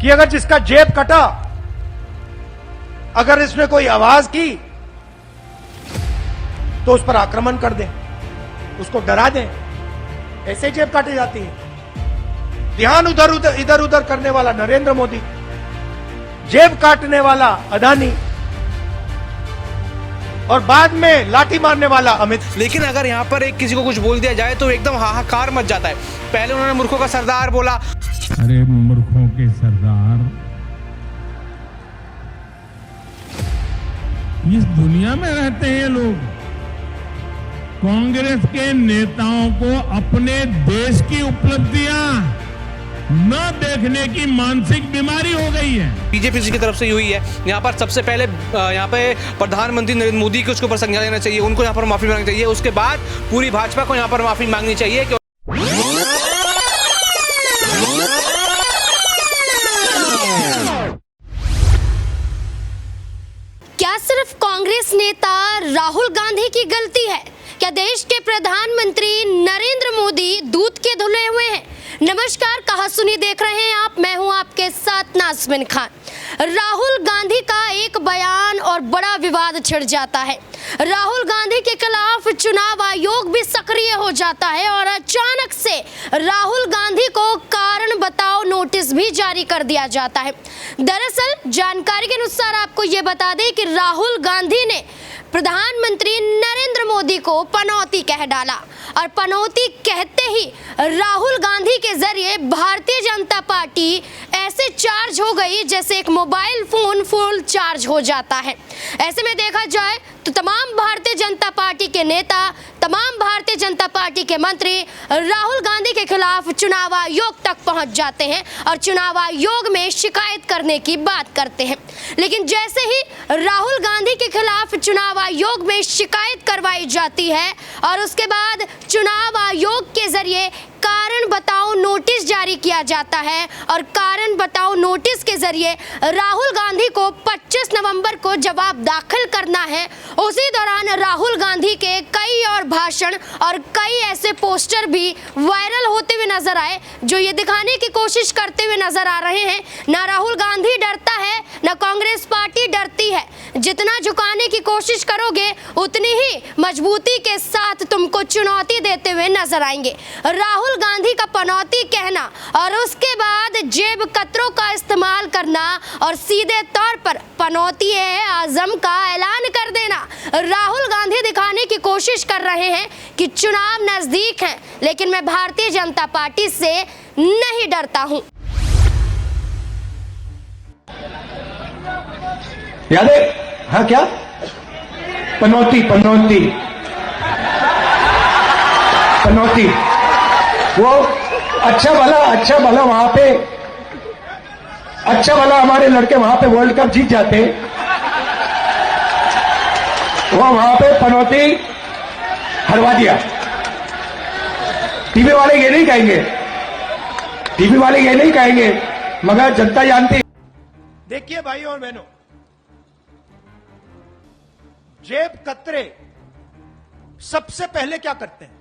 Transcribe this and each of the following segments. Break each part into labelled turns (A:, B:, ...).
A: कि अगर जिसका जेब कटा, अगर इसने कोई आवाज की तो उस पर आक्रमण कर दें, उसको डरा दें, ऐसे जेब काटी जाती है। ध्यान इधर उधर करने वाला नरेंद्र मोदी, जेब काटने वाला अडानी और बाद में लाठी मारने वाला अमित।
B: लेकिन अगर यहाँ पर एक किसी को कुछ बोल दिया जाए तो एकदम हाहाकार मच जाता है। पहले उन्होंने मूर्खों का सरदार बोला।
C: अरे मूर्खों के सरदार, इस दुनिया में रहते हैं लोग। कांग्रेस के नेताओं को अपने देश की उपलब्धियां न देखने की मानसिक बीमारी हो गई है।
B: बीजेपी की तरफ से हुई है। यहाँ पर सबसे पहले यहाँ पे प्रधानमंत्री नरेंद्र मोदी को उसके ऊपर संज्ञान लेना चाहिए, उनको यहाँ पर माफी मांगनी चाहिए। उसके बाद पूरी भाजपा को यहाँ पर माफी मांगनी चाहिए।
D: क्या सिर्फ कांग्रेस नेता राहुल गांधी की गलती है? क्या देश के प्रधानमंत्री नरेंद्र मोदी दूध के धुले हुए हैं? नमस्कार, कहा सुनी देख रहे हैं आप, मैं हूं आपके साथ नाज़मीन खान। राहुल गांधी का एक बयान और बड़ा विवाद छिड़ जाता है। राहुल गांधी के खिलाफ चुनाव आयोग भी सक्रिय हो जाता है और अचानक से राहुल गांधी को कारण बताओ नोटिस भी जारी कर दिया जाता है। दरअसल जानकारी के अनुसार आपको ये बता दें कि राहुल गांधी ने प्रधानमंत्री नरेंद्र मोदी को पनौती कह डाला और पनौती कहते ही राहुल गांधी के जरिए भारतीय जनता पार्टी ऐसे चार्ज हो गई जैसे एक मोबाइल फोन फुल चार्ज हो जाता है। ऐसे में देखा जाए तो तमाम भारतीय जनता पार्टी के नेता, तमाम भारतीय जनता पार्टी के मंत्री राहुल गांधी के खिलाफ चुनाव आयोग तक पहुंच जाते हैं और चुनाव आयोग में शिकायत करने की बात करते हैं। लेकिन जैसे ही राहुल गांधी के खिलाफ चुनाव आयोग में शिकायत करवाई जाती है और उसके बाद चुनाव आयोग के जरिए कारण बताओ नोटिस जारी किया जाता है और कारण बताओ नोटिस के जरिए राहुल गांधी को 25 नवंबर को जवाब दाखिल करना है, उसी दौरान राहुल गांधी के कई और भाषण और कई ऐसे पोस्टर भी वायरल होते हुए नजर आए जो ये दिखाने की कोशिश करते हुए नजर आ रहे हैं ना राहुल गांधी डरता है ना कांग्रेस पार्टी डरती है। जितना झुकाने की कोशिश करोगे उतनी ही मजबूती के साथ तुमको चुनौती देते हुए नजर आएंगे। राहुल गांधी का पनौती कहना और उसके बाद जेब कतरों का इस्तेमाल करना और सीधे तौर पर पनौती आजम का ऐलान कर देना। राहुल गांधी दिखाने की कोशिश कर रहे हैं कि चुनाव नजदीक है लेकिन मैं भारतीय जनता पार्टी से नहीं डरता हूं।
A: याद है? हाँ, क्या पनौती पनौती पनौती, वो अच्छा भला वहां पे, अच्छा भला हमारे लड़के वहां पे वर्ल्ड कप जीत जाते, वो वहां पे पनौती हरवा दिया। टीवी वाले ये नहीं कहेंगे, टीवी वाले ये नहीं कहेंगे, मगर जनता जानती। देखिए भाइयों और बहनों, जेब कतरे सबसे पहले क्या करते हैं?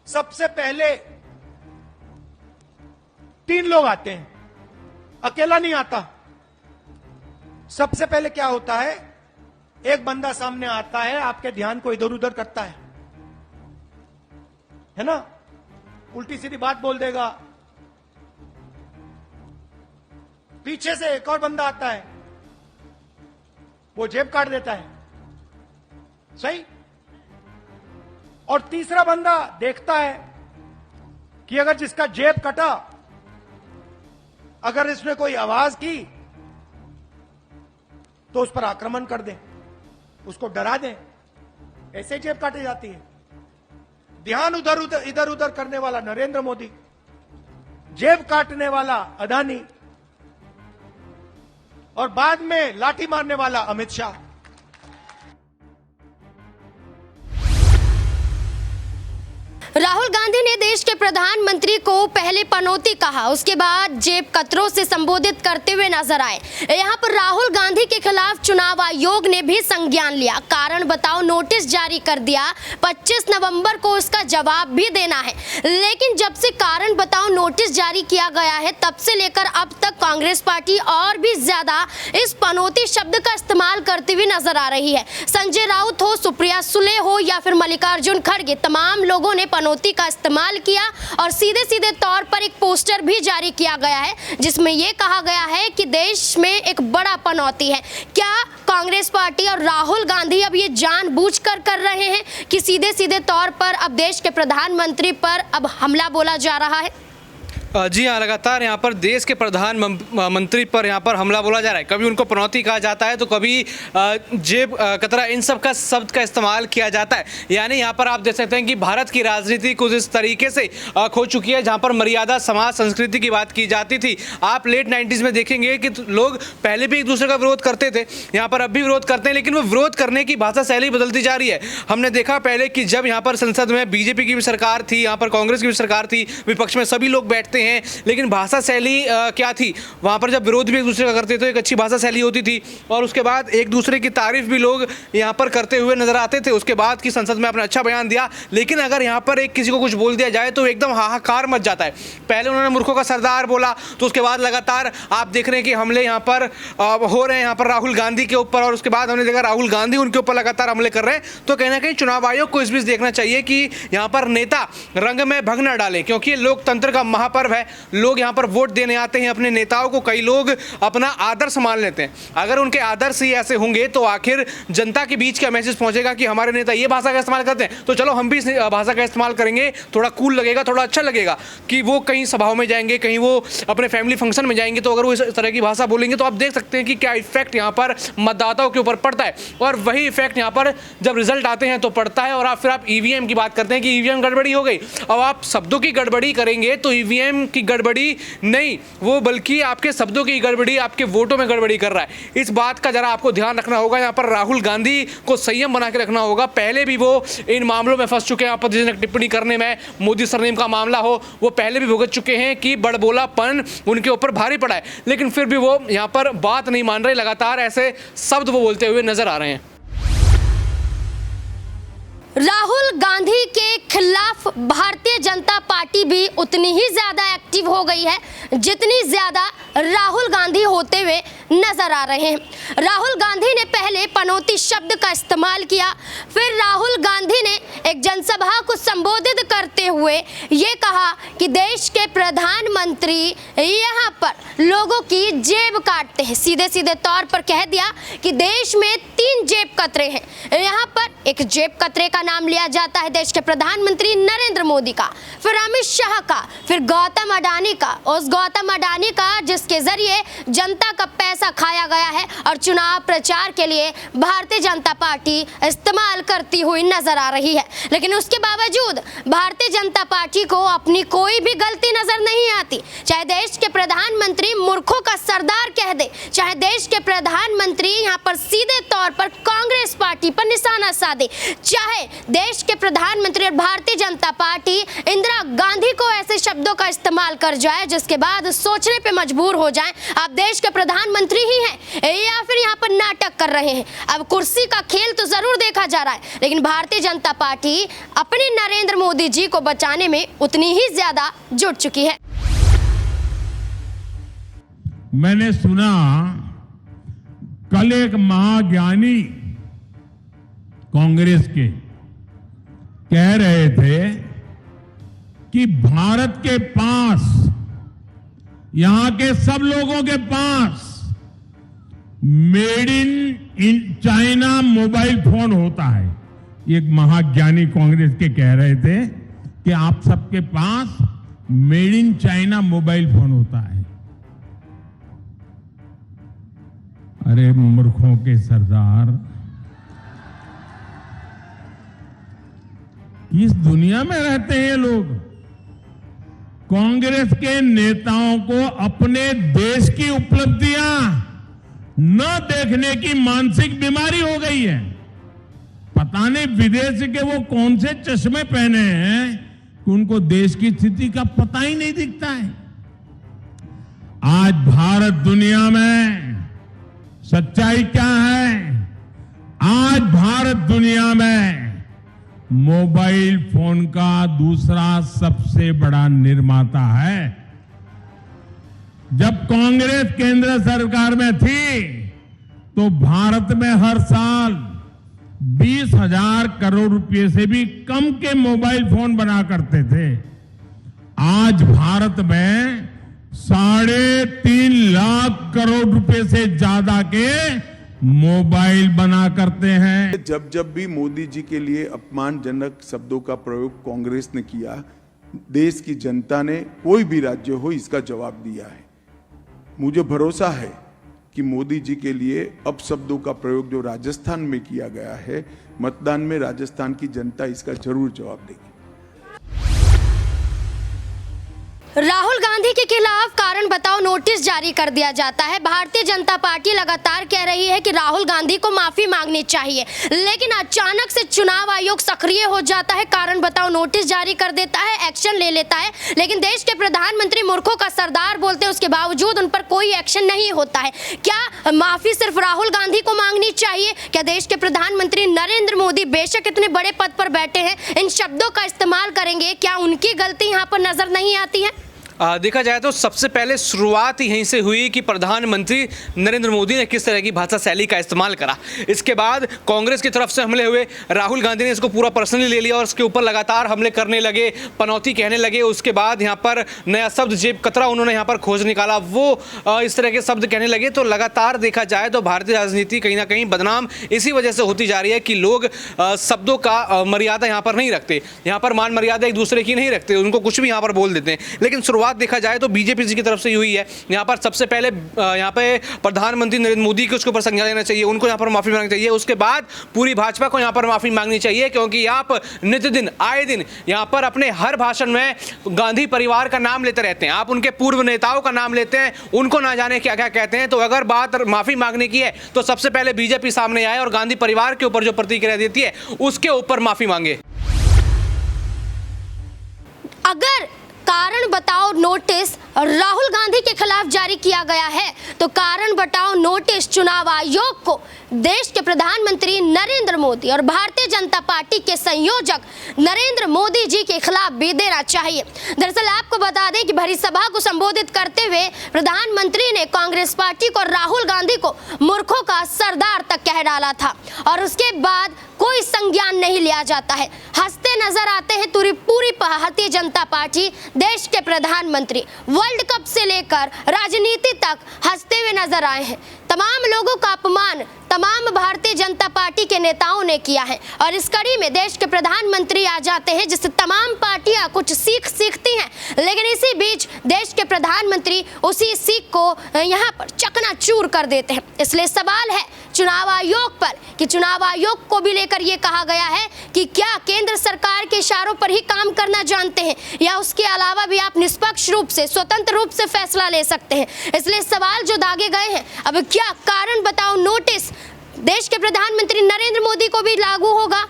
A: सबसे पहले 3 लोग आते हैं, अकेला नहीं आता। सबसे पहले क्या होता है, एक बंदा सामने आता है, आपके ध्यान को इधर उधर करता है ना, उल्टी सीधी बात बोल देगा। पीछे से एक और बंदा आता है, वो जेब काट देता है, सही। और तीसरा बंदा देखता है कि अगर जिसका जेब कटा, अगर इसने कोई आवाज की तो उस पर आक्रमण कर दें, उसको डरा दें, ऐसे जेब काटी जाती है। ध्यान इधर उधर करने वाला नरेंद्र मोदी, जेब काटने वाला अडानी और बाद में लाठी मारने वाला अमित शाह।
D: राहुल गांधी ने देश के प्रधानमंत्री को पहले पनौती कहा, उसके बाद जेब कतरों से संबोधित करते हुए नजर आए। यहां पर राहुल गांधी के खिलाफ चुनाव आयोग ने भी संज्ञान लिया, कारण बताओ नोटिस जारी कर दिया। 25 नवंबर को उसका जवाब भी देना है। लेकिन जब से कारण बताओ नोटिस जारी किया गया है, तब से लेकर अब तक कांग्रेस पार्टी और भी ज्यादा इस पनौती शब्द का इस्तेमाल करती हुई नजर आ रही है। संजय राउत हो, सुप्रिया सुले हो या फिर मल्लिकार्जुन खड़गे, तमाम लोगों ने पनौती का इस्तेमाल किया और सीधे सीधे तौर पर एक पोस्टर भी जारी किया गया है, जिसमें यह कहा गया है कि देश में एक बड़ा पनौती है। क्या कांग्रेस पार्टी और राहुल गांधी अब ये जानबूझकर कर रहे हैं कि सीधे सीधे तौर पर अब देश के प्रधानमंत्री पर अब हमला बोला जा रहा है?
B: जी हाँ, लगातार यहाँ पर देश के प्रधानमंत्री पर यहाँ पर हमला बोला जा रहा है। कभी उनको पनौती कहा जाता है तो कभी जेब कतरा, इन सब का शब्द का इस्तेमाल किया जाता है। यानी यहाँ पर आप देख सकते हैं कि भारत की राजनीति कुछ इस तरीके से खो चुकी है, जहाँ पर मर्यादा, समाज, संस्कृति की बात की जाती थी। आप लेट 90s में देखेंगे कि लोग पहले भी एक दूसरे का विरोध करते थे, यहाँ पर अब भी विरोध करते हैं, लेकिन वो विरोध करने की भाषा शैली बदलती जा रही है। हमने देखा पहले कि जब यहाँ पर संसद में बीजेपी की भी सरकार थी, यहाँ पर कांग्रेस की भी सरकार थी, विपक्ष में सभी लोग बैठते हैं, लेकिन भाषा शैली क्या थी, वहां पर जब विरोध भी एक दूसरे का करते थे, एक अच्छी भाषा शैली होती थी और उसके बाद एक दूसरे की तारीफ भी लोग यहां पर करते हुए नजर आते थे। उसके बाद की संसद में अपना अच्छा बयान दिया, लेकिन अगर यहां पर एक किसी को कुछ बोल दिया जाए तो एकदम हाहाकार मच जाता है। पहले उन्होंने मूर्खों का सरदार बोला, तो उसके बाद लगातार आप देख रहे हैं कि हमले यहां पर हो रहे हैं यहाँ पर राहुल गांधी के ऊपर, और उसके बाद हमने देखा राहुल गांधी उनके ऊपर लगातार हमले कर रहे हैं। तो कहीं ना कहीं चुनाव आयोग को इस बीच देखना चाहिए कि यहाँ पर नेता रंग में भंग न डाले, क्योंकि लोकतंत्र का महापर्व है। लोग यहाँ पर वोट देने आते हैं अपने नेताओं को, कई लोग अपना आदर्श मान लेते हैं। अगर उनके आदर्श ही ऐसे होंगे तो आखिर जनता के बीच क्या मैसेज पहुंचेगा कि हमारे नेता ये भाषा का इस्तेमाल करते हैं, तो चलो हम भी इस भाषा का इस्तेमाल करेंगे, थोड़ा कूल लगेगा, थोड़ा अच्छा लगेगा। कि वो कहीं सभाओं में जाएंगे, कहीं वो अपने फैमिली फंक्शन में जाएंगे, तो अगर वो इस तरह की भाषा बोलेंगे तो आप देख सकते हैं कि क्या इफेक्ट यहाँ पर मतदाताओं के ऊपर पड़ता है। और वही इफेक्ट यहाँ पर जब रिजल्ट आते हैं तो पड़ता है। और फिर आप ईवीएम की बात करते हैं कि ईवीएम गड़बड़ी हो गई। अब आप शब्दों की गड़बड़ी करेंगे तो ईवीएम की गड़बड़ी नहीं, वो बल्कि आपके शब्दों की गड़बड़ी, आपके वोटों में गड़बड़ी कर रहा है। इस बात का जरा आपको ध्यान रखना होगा। यहाँ पर राहुल गांधी को संयम बना के रखना होगा। पहले भी वो इन मामलों में फंस चुके हैं, आपत्तिजनक टिप्पणी करने में। मोदी सरनेम का मामला हो, वो पहले भी भुगत चुके हैं कि बड़बोलापन उनके ऊपर भारी पड़ा है, लेकिन फिर भी वो यहाँ पर बात नहीं मान रहे। लगातार ऐसे शब्द वो बोलते हुए नजर आ रहे हैं।
D: राहुल गांधी के खिलाफ भारतीय जनता पार्टी भी उतनी ही ज्यादा एक्टिव हो गई है जितनी ज्यादा राहुल गांधी होते हुए नजर आ रहे हैं। राहुल गांधी ने पहले पनौती शब्द का इस्तेमाल किया, फिर राहुल गांधी ने एक जनसभा को संबोधित करते हुए ये कहा कि देश के प्रधानमंत्री यहाँ पर लोगों की जेब काटते हैं। सीधे सीधे तौर पर कह दिया कि देश में 3 जेब कतरे हैं। यहाँ पर एक जेब कतरे का नाम लिया जाता है देश के प्रधानमंत्री नरेंद्र मोदी का, फिर अमित शाह का, फिर गौतम अडानी का, उस गौतम अडानी का जिसके जरिए जनता का पैसा खाया गया है और चुनाव प्रचार के लिए भारतीय जनता पार्टी इस्तेमाल करती हुई नजर आ रही है। लेकिन उसके बावजूद भारतीय जनता पार्टी को अपनी कोई भी गलती नजर नहीं आती। चाहे देश के प्रधानमंत्री मूर्खों का सरदार कह दे, चाहे देश के प्रधानमंत्री यहाँ पर सीधे तौर पर कांग्रेस पार्टी पर निशाना साधे, चाहे देश के प्रधानमंत्री और भारतीय जनता पार्टी इंदिरा गांधी को ऐसे शब्दों का इस्तेमाल कर जाए जिसके बाद सोचने पे मजबूर हो जाएं, आप देश के प्रधानमंत्री ही हैं या फिर यहाँ पर नाटक कर रहे हैं। अब कुर्सी का खेल तो जरूर देखा जा रहा है, लेकिन भारतीय जनता पार्टी अपने नरेंद्र मोदी जी को बचाने में उतनी ही ज्यादा जुट चुकी है।
C: मैंने सुना कल एक महाज्ञानी कांग्रेस के कह रहे थे कि भारत के पास, यहां के सब लोगों के पास made in China mobile phone होता है। एक महाज्ञानी कांग्रेस के कह रहे थे कि आप सबके पास made in China mobile phone होता है। अरे मूर्खों के सरदार, किस दुनिया में रहते हैं ये लोग? कांग्रेस के नेताओं को अपने देश की उपलब्धियां न देखने की मानसिक बीमारी हो गई है। पता नहीं विदेश के वो कौन से चश्मे पहने हैं कि उनको देश की स्थिति का पता ही नहीं दिखता है। आज भारत दुनिया में सच्चाई क्या है? आज भारत दुनिया में मोबाइल फोन का दूसरा सबसे बड़ा निर्माता है। जब कांग्रेस केंद्र सरकार में थी तो भारत में हर साल 20,000 करोड़ रुपए से भी कम के मोबाइल फोन बना करते थे। आज भारत में 3.5 लाख करोड़ रुपए से ज्यादा के मोबाइल बना करते हैं।
E: जब जब भी मोदी जी के लिए अपमानजनक शब्दों का प्रयोग कांग्रेस ने किया, देश की जनता ने, कोई भी राज्य हो, इसका जवाब दिया है। मुझे भरोसा है कि मोदी जी के लिए अपशब्दों का प्रयोग जो राजस्थान में किया गया है, मतदान में राजस्थान की जनता इसका जरूर जवाब देगी।
D: राहुल गांधी के खिलाफ कारण बताओ नोटिस जारी कर दिया जाता है। भारतीय जनता पार्टी लगातार कह रही है कि राहुल गांधी को माफी मांगनी चाहिए, लेकिन अचानक से चुनाव आयोग सक्रिय हो जाता है, कारण बताओ नोटिस जारी कर देता है, एक्शन ले लेता है। लेकिन देश के प्रधानमंत्री मूर्खों का सरदार बोलते हैं, उसके बावजूद उन पर कोई एक्शन नहीं होता है। क्या माफी सिर्फ राहुल गांधी को मांगनी चाहिए? क्या देश के प्रधानमंत्री नरेंद्र मोदी बेशक इतने बड़े पद पर बैठे हैं, इन शब्दों का इस्तेमाल करेंगे, क्या उनकी गलती यहाँ पर नजर नहीं आती है?
B: देखा जाए तो सबसे पहले शुरुआत यहीं से हुई कि प्रधानमंत्री नरेंद्र मोदी ने किस तरह की भाषा शैली का इस्तेमाल करा। इसके बाद कांग्रेस की तरफ से हमले हुए, राहुल गांधी ने इसको पूरा पर्सनली ले लिया और उसके ऊपर लगातार हमले करने लगे, पनौती कहने लगे। उसके बाद यहाँ पर नया शब्द जेब कतरा उन्होंने यहाँ पर खोज निकाला, वो इस तरह के शब्द कहने लगे। तो लगातार देखा जाए तो भारतीय राजनीति कहीं ना कहीं बदनाम इसी वजह से होती जा रही है कि लोग शब्दों का मर्यादा यहाँ पर नहीं रखते, यहाँ पर मान मर्यादा एक दूसरे की नहीं रखते, उनको कुछ भी यहाँ पर बोल देते हैं। लेकिन शुरुआत देखा जाए तो बीजेपी जी की तरफ से हुई है। यहाँ पर सबसे पहले यहाँ पे प्रधानमंत्री नरेंद्र मोदी को उसके ऊपर संज्ञान लेना चाहिए, उनको यहाँ पर माफी मांगनी चाहिए। उसके बाद पूरी भाजपा को यहाँ पर माफी मांगनी चाहिए, क्योंकि आप नित्य दिन आए दिन यहाँ पर अपने हर भाषण में गांधी परिवार का नाम लेते रहते हैं, आप उनके पूर्व नेताओं का नाम लेते हैं, उनको ना जाने क्या क्या कहते हैं। तो अगर बात माफी मांगने की है तो सबसे पहले बीजेपी सामने आए और गांधी परिवार के ऊपर जो प्रतिक्रिया देती है उसके ऊपर माफी मांगे।
D: अगर कारण बताओ नोटिस राहुल गांधी के खिलाफ जारी किया गया है तो कारण बताओ नोटिस चुनाव आयोग को देश के प्रधानमंत्री नरेंद्र मोदी और भारतीय जनता पार्टी के संयोजक नरेंद्र मोदी जी के खिलाफ भी देना चाहिए। दरअसल आपको बता दें कि भरी सभा को संबोधित करते हुए प्रधानमंत्री ने कांग्रेस पार्टी को, राहुल गांधी को मूर्खों का सरदार तक कह डाला था और उसके बाद कोई संज्ञान नहीं लिया जाता है। हंसते नजर आते हैं पूरी भारतीय जनता पार्टी, देश के प्रधानमंत्री वर्ल्ड कप से लेकर राजनीति तक हंसते हुए नजर आए हैं। तमाम लोगों का अपमान तमाम भारतीय जनता पार्टी के नेताओं ने किया है और इस कड़ी में देश के प्रधानमंत्री आ जाते हैं, जिससे तमाम पार्टियां कुछ सीखती हैं। लेकिन इसी बीच देश के प्रधानमंत्री उसी सीख को यहां पर चकनाचूर कर देते हैं। इसलिए सवाल है चुनाव आयोग पर कि चुनाव आयोग को भी लेकर यह कहा गया है कि क्या केंद्र सरकार के इशारों पर ही काम करना जानते हैं या उसके अलावा भी आप निष्पक्ष रूप से, स्वतंत्र रूप से फैसला ले सकते हैं। इसलिए सवाल जो दागे गए हैं, अब क्या कारण बताओ नोटिस देश के प्रधानमंत्री नरेंद्र मोदी को भी लागू होगा?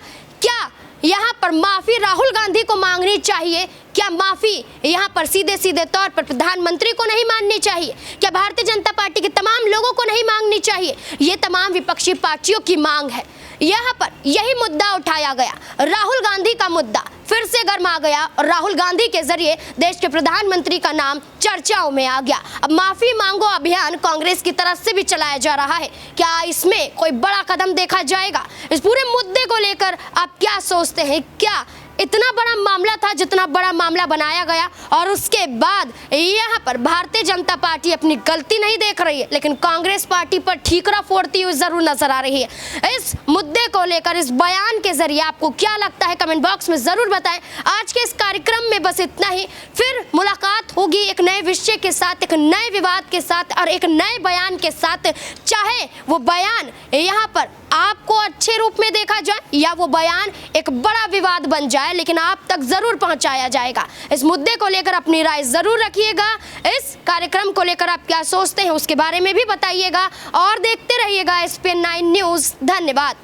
D: क्या यहाँ पर माफी राहुल गांधी को मांगनी चाहिए? क्या माफी यहाँ पर सीधे सीधे तौर पर प्रधानमंत्री को नहीं माननी चाहिए? क्या भारतीय जनता पार्टी के तमाम लोगों को नहीं मांगनी चाहिए? ये तमाम विपक्षी पार्टियों की मांग है। यहाँ पर यही मुद्दा उठाया गया, राहुल गांधी का मुद्दा फिर से गर्मा गया और राहुल गांधी के जरिए देश के प्रधानमंत्री का नाम चर्चाओं में आ गया। अब माफी मांगो अभियान कांग्रेस की तरफ से भी चलाया जा रहा है, क्या इसमें कोई बड़ा कदम देखा जाएगा? इस पूरे मुद्दे को लेकर आप क्या सोचते हैं? क्या इतना बड़ा मामला था जितना बड़ा मामला बनाया गया और उसके बाद यहाँ पर भारतीय जनता पार्टी अपनी गलती नहीं देख रही है, लेकिन कांग्रेस पार्टी पर ठीकरा फोड़ती हुई जरूर नजर आ रही है। इस मुद्दे को लेकर इस बयान के जरिए आपको क्या लगता है, कमेंट बॉक्स में जरूर बताएं। आज के इस कार्यक्रम में बस इतना ही, फिर मुलाकात होगी एक नए विषय के साथ, एक नए विवाद के साथ और एक नए बयान के साथ। चाहे वो बयान यहाँ पर आपको अच्छे रूप में देखा जाए या वो बयान एक बड़ा विवाद बन जाए, लेकिन आप तक जरूर पहुंचाया जाएगा। इस मुद्दे को लेकर अपनी राय जरूर रखिएगा। इस कार्यक्रम को लेकर आप क्या सोचते हैं उसके बारे में भी बताइएगा और देखते रहिएगा SPN9 न्यूज़। धन्यवाद।